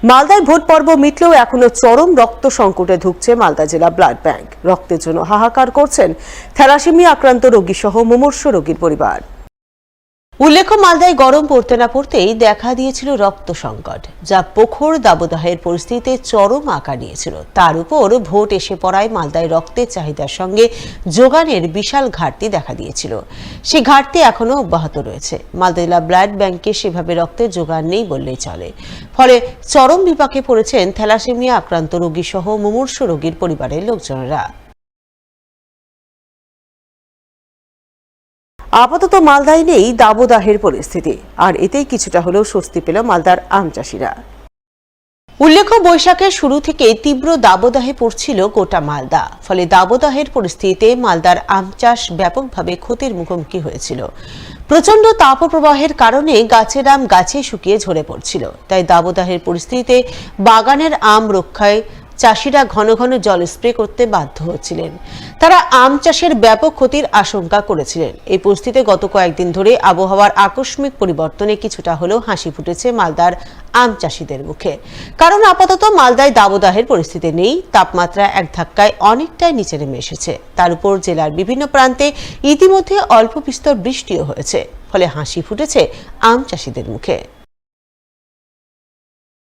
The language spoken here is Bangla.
মালদায় ভোট পর্ব মিটলেও এখনো চরম রক্ত সংকটে ধুঁকছে মালদা জেলা ব্লাড ব্যাংক। রক্তের জন্য হাহাকার করছেন থ্যালাসেমিয়া আক্রান্ত রোগী সহ মুমূর্ষু রোগীর পরিবার। উল্লেখ্য, মালদায় গরম পড়তে না পড়তেই দেখা দিয়েছিল রক্ত সংকট, যা প্রখর দাবদাহের পরিস্থিতিতে চরম আকার নিয়েছিল। তার উপর ভোট এসে পড়ায় মালদায় রক্তের চাহিদার সঙ্গে যোগানের বিশাল ঘাটতি দেখা দিয়েছিল। সেই ঘাটতি এখনো অব্যাহত রয়েছে। মালদা জেলা ব্লাড ব্যাংকে সেভাবে রক্তের যোগান নেই বললেই চলে। ফলে চরম বিপাকে পড়েছেন থ্যালাসেমিয়া আক্রান্ত রোগী সহ মুমূর্ষু রোগীর পরিবারের লোকজনেরা। আপাতত মালদায় নেই দাবদাহের পরিস্থিতি, আর এতেই কিছুটা হলেও স্বস্তি পেল মালদার আম চাষিরা। উল্লেখ্য, বৈশাখের শুরু থেকে তীব্র দাবদাহে পড়ছিল গোটা মালদা। ফলে দাবদাহের পরিস্থিতিতে মালদার আম চাষ ব্যাপকভাবে ক্ষতির মুখোমুখি হয়েছিল। প্রচণ্ড তাপপ্রবাহের কারণে গাছের আম গাছে শুকিয়ে ঝরে পড়ছিল। তাই দাবদাহের পরিস্থিতিতে বাগানের আম রক্ষায় চাষিরা ঘন ঘন জল স্প্রে করতে বাধ্য হচ্ছিলেন। তারা আম চাষের ব্যাপক ক্ষতির আশঙ্কা করেছিলেন। এই পরিস্থিতিতে গত কয়েকদিন ধরে আবহাওয়ার আকস্মিক পরিবর্তনে কিছুটা হলেও হাসি ফুটেছে মালদার আম চাষিদের মুখে। কারণ আপাতত মালদায় দাবদাহের পরিস্থিতি নেই, তাপমাত্রা এক ধাক্কায় অনেকটাই নিচে নেমে এসেছে। তার উপর জেলার বিভিন্ন প্রান্তে ইতিমধ্যে অল্প বিস্তর বৃষ্টিও হয়েছে। ফলে হাসি ফুটেছে আম চাষিদের মুখে।